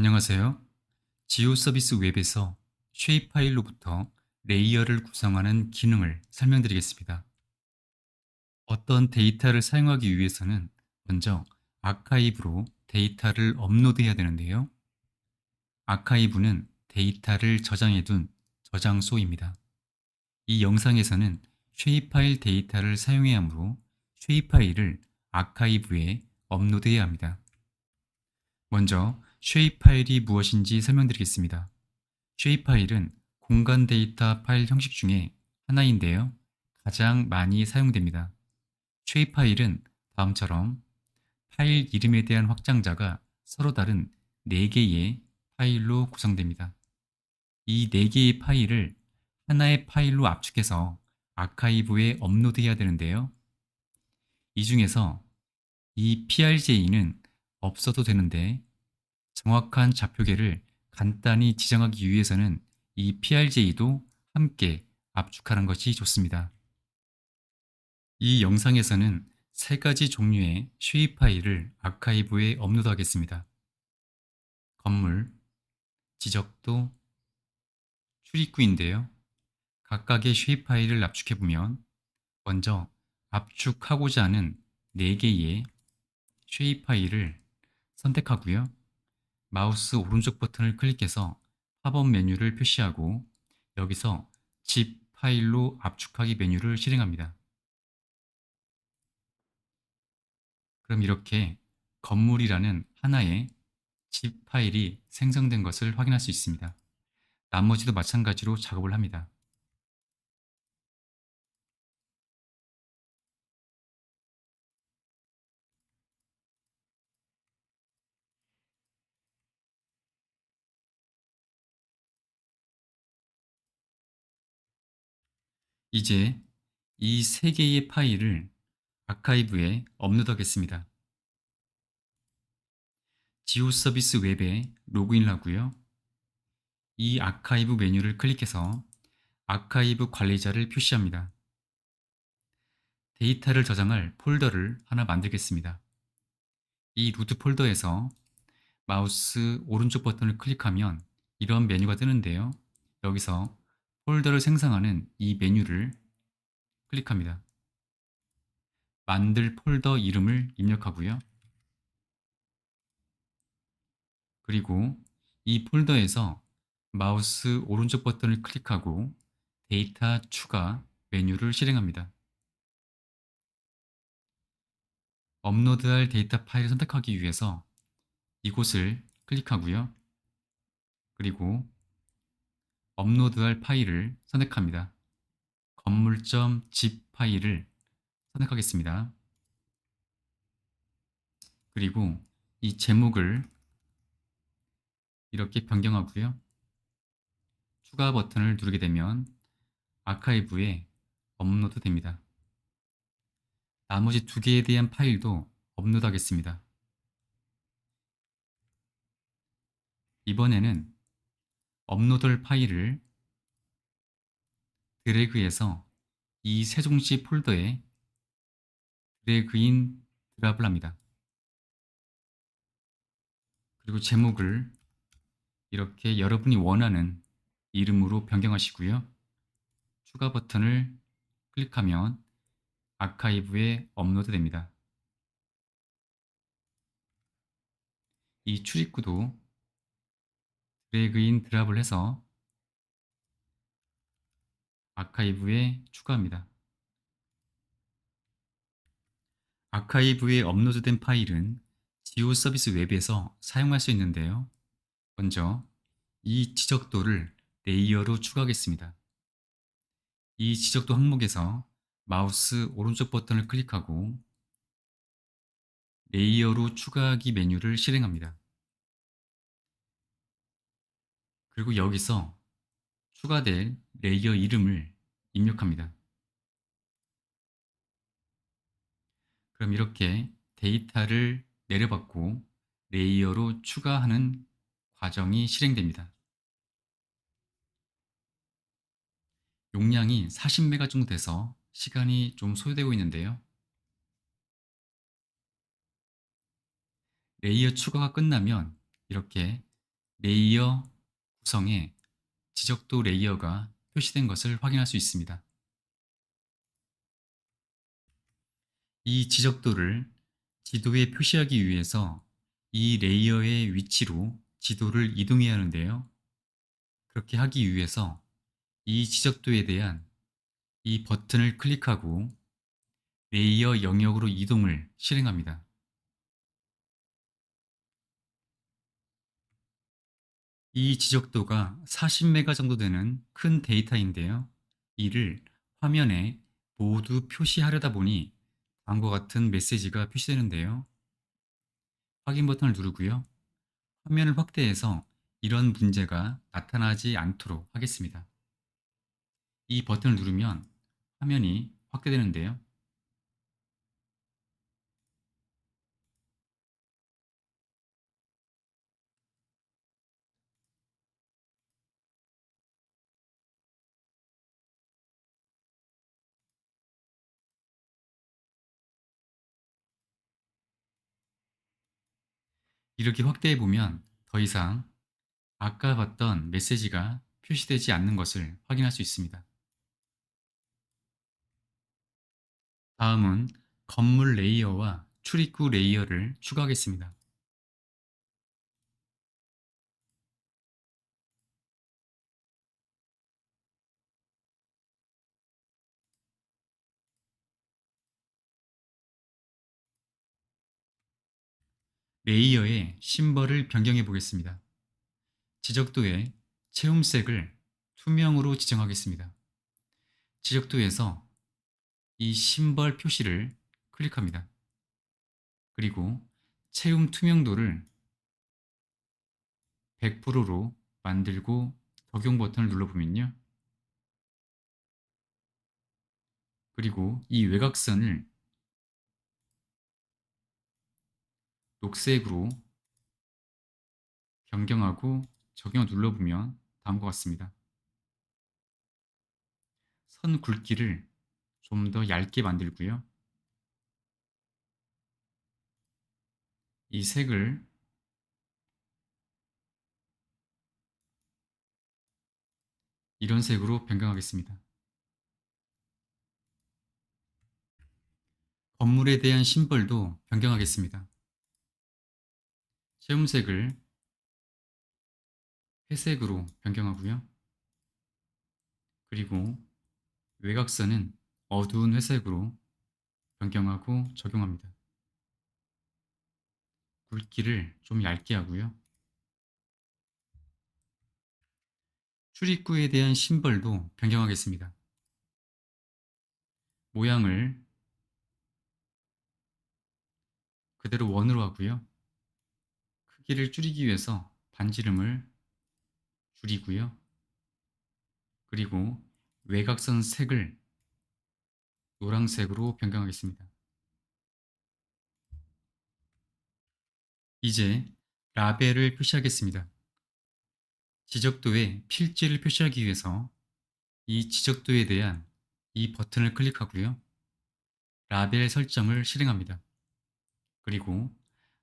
안녕하세요. 지오 서비스 웹에서 쉐입 파일로부터 레이어를 구성하는 기능을 설명드리겠습니다. 어떤 데이터를 사용하기 위해서는 먼저 아카이브로 데이터를 업로드해야 되는데요. 아카이브는 데이터를 저장해둔 저장소입니다. 이 영상에서는 쉐입 파일 데이터를 사용해야 하므로 쉐입 파일을 아카이브에 업로드해야 합니다. 먼저 쉐입 파일이 무엇인지 설명드리겠습니다. 쉐입 파일은 공간 데이터 파일 형식 중에 하나인데요. 가장 많이 사용됩니다. 쉐입 파일은 다음처럼 파일 이름에 대한 확장자가 서로 다른 4개의 파일로 구성됩니다. 이 4개의 파일을 하나의 파일로 압축해서 아카이브에 업로드해야 되는데요. 이 중에서 이 PRJ는 없어도 되는데 정확한 좌표계를 간단히 지정하기 위해서는 이 PRJ도 함께 압축하는 것이 좋습니다. 이 영상에서는 3가지 종류의 쉐입 파일을 아카이브에 업로드하겠습니다. 건물, 지적도, 출입구인데요. 각각의 쉐입 파일을 압축해보면 먼저 압축하고자 하는 4개의 쉐입 파일을 선택하고요. 마우스 오른쪽 버튼을 클릭해서 팝업 메뉴를 표시하고 여기서 zip 파일로 압축하기 메뉴를 실행합니다. 그럼 이렇게 건물이라는 하나의 zip 파일이 생성된 것을 확인할 수 있습니다. 나머지도 마찬가지로 작업을 합니다. 이제 이 3개의 파일을 아카이브에 업로드하겠습니다. 지오 서비스 웹에 로그인을 하고요. 이 아카이브 메뉴를 클릭해서 아카이브 관리자를 표시합니다. 데이터를 저장할 폴더를 하나 만들겠습니다. 이 루트 폴더에서 마우스 오른쪽 버튼을 클릭하면 이런 메뉴가 뜨는데요. 여기서 폴더를 생성하는 이 메뉴를 클릭합니다. 만들 폴더 이름을 입력하고요. 그리고 이 폴더에서 마우스 오른쪽 버튼을 클릭하고 데이터 추가 메뉴를 실행합니다. 업로드할 데이터 파일을 선택하기 위해서 이곳을 클릭하고요. 그리고 업로드할 파일을 선택합니다. 건물.zip 파일을 선택하겠습니다. 그리고 이 제목을 이렇게 변경하고요. 추가 버튼을 누르게 되면 아카이브에 업로드 됩니다. 나머지 2개에 대한 파일도 업로드 하겠습니다. 이번에는 업로드할 파일을 드래그해서 이 세종시 폴더에 드래그인 드랍을 합니다. 그리고 제목을 이렇게 여러분이 원하는 이름으로 변경하시고요. 추가 버튼을 클릭하면 아카이브에 업로드 됩니다. 이 출입구도 드래그인 드랍을 해서 아카이브에 추가합니다. 아카이브에 업로드된 파일은 지오 서비스 웹에서 사용할 수 있는데요. 먼저 이 지적도를 레이어로 추가하겠습니다. 이 지적도 항목에서 마우스 오른쪽 버튼을 클릭하고 레이어로 추가하기 메뉴를 실행합니다. 그리고 여기서 추가될 레이어 이름을 입력합니다. 그럼 이렇게 데이터를 내려받고 레이어로 추가하는 과정이 실행됩니다. 용량이 40메가 정도 돼서 시간이 좀 소요되고 있는데요. 레이어 추가가 끝나면 이렇게 레이어 구성에 지적도 레이어가 표시된 것을 확인할 수 있습니다. 이 지적도를 지도에 표시하기 위해서 이 레이어의 위치로 지도를 이동해야 하는데요. 그렇게 하기 위해서 이 지적도에 대한 이 버튼을 클릭하고 레이어 영역으로 이동을 실행합니다. 이 지적도가 40메가 정도 되는 큰 데이터인데요. 이를 화면에 모두 표시하려다 보니 다음과 같은 메시지가 표시되는데요. 확인 버튼을 누르고요. 화면을 확대해서 이런 문제가 나타나지 않도록 하겠습니다. 이 버튼을 누르면 화면이 확대되는데요. 이렇게 확대해 보면 더 이상 아까 봤던 메시지가 표시되지 않는 것을 확인할 수 있습니다. 다음은 건물 레이어와 출입구 레이어를 추가하겠습니다. 레이어의 심벌을 변경해 보겠습니다. 지적도에 채움색을 투명으로 지정하겠습니다. 지적도에서 이 심벌 표시를 클릭합니다. 그리고 채움 투명도를 100%로 만들고 적용 버튼을 눌러보면요. 그리고 이 외곽선을 녹색으로 변경하고 적용을 눌러보면 다음과 같습니다. 선 굵기를 좀 더 얇게 만들고요. 이 색을 이런 색으로 변경하겠습니다. 건물에 대한 심벌도 변경하겠습니다. 채움색을 회색으로 변경하고요. 그리고 외곽선은 어두운 회색으로 변경하고 적용합니다. 굵기를 좀 얇게 하고요. 출입구에 대한 심벌도 변경하겠습니다. 모양을 그대로 원으로 하고요. 크기를 줄이기 위해서 반지름을 줄이고요. 그리고 외곽선 색을 노란색으로 변경하겠습니다. 이제 라벨을 표시하겠습니다. 지적도에 필지를 표시하기 위해서 이 지적도에 대한 이 버튼을 클릭하고요. 라벨 설정을 실행합니다. 그리고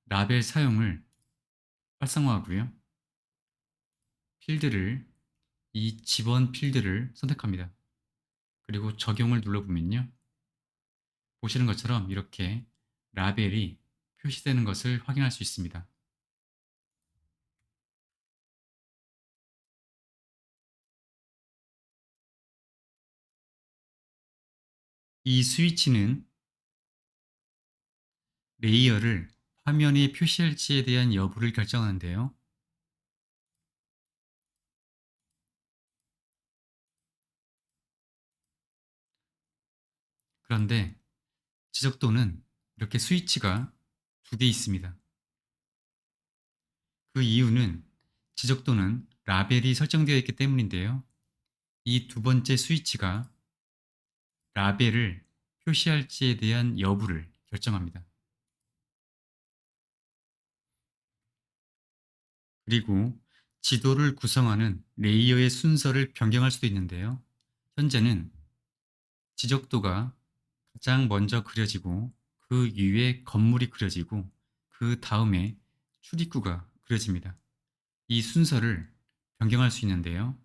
라벨 사용을 활성화하고요. 필드를 이 집원 필드를 선택합니다. 그리고 적용을 눌러보면요. 보시는 것처럼 이렇게 라벨이 표시되는 것을 확인할 수 있습니다. 이 스위치는 레이어를 화면에 표시할지에 대한 여부를 결정하는데요. 그런데 지적도는 이렇게 스위치가 두 개 있습니다. 그 이유는 지적도는 라벨이 설정되어 있기 때문인데요. 이 두 번째 스위치가 라벨을 표시할지에 대한 여부를 결정합니다. 그리고 지도를 구성하는 레이어의 순서를 변경할 수도 있는데요. 현재는 지적도가 가장 먼저 그려지고 그 위에 건물이 그려지고 그 다음에 출입구가 그려집니다. 이 순서를 변경할 수 있는데요.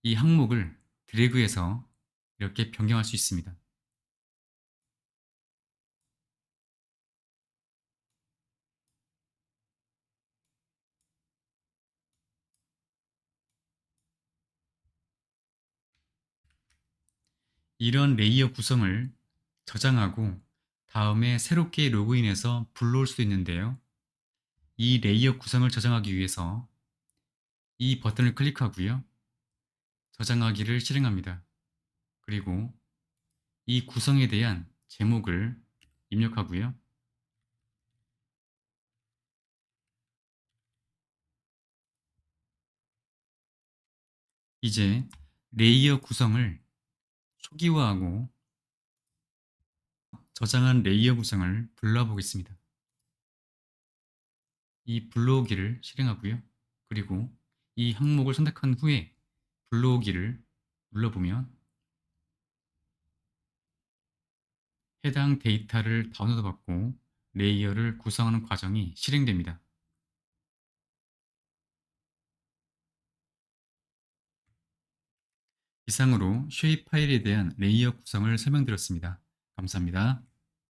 이 항목을 드래그해서 이렇게 변경할 수 있습니다. 이런 레이어 구성을 저장하고 다음에 새롭게 로그인해서 불러올 수도 있는데요. 이 레이어 구성을 저장하기 위해서 이 버튼을 클릭하고요. 저장하기를 실행합니다. 그리고 이 구성에 대한 제목을 입력하고요. 이제 레이어 구성을 초기화하고 저장한 레이어 구성을 불러보겠습니다. 이 불러오기를 실행하고요. 그리고 이 항목을 선택한 후에 불러오기를 눌러보면 해당 데이터를 다운로드 받고 레이어를 구성하는 과정이 실행됩니다. 이상으로 쉐입 파일에 대한 레이어 구성을 설명드렸습니다. 감사합니다.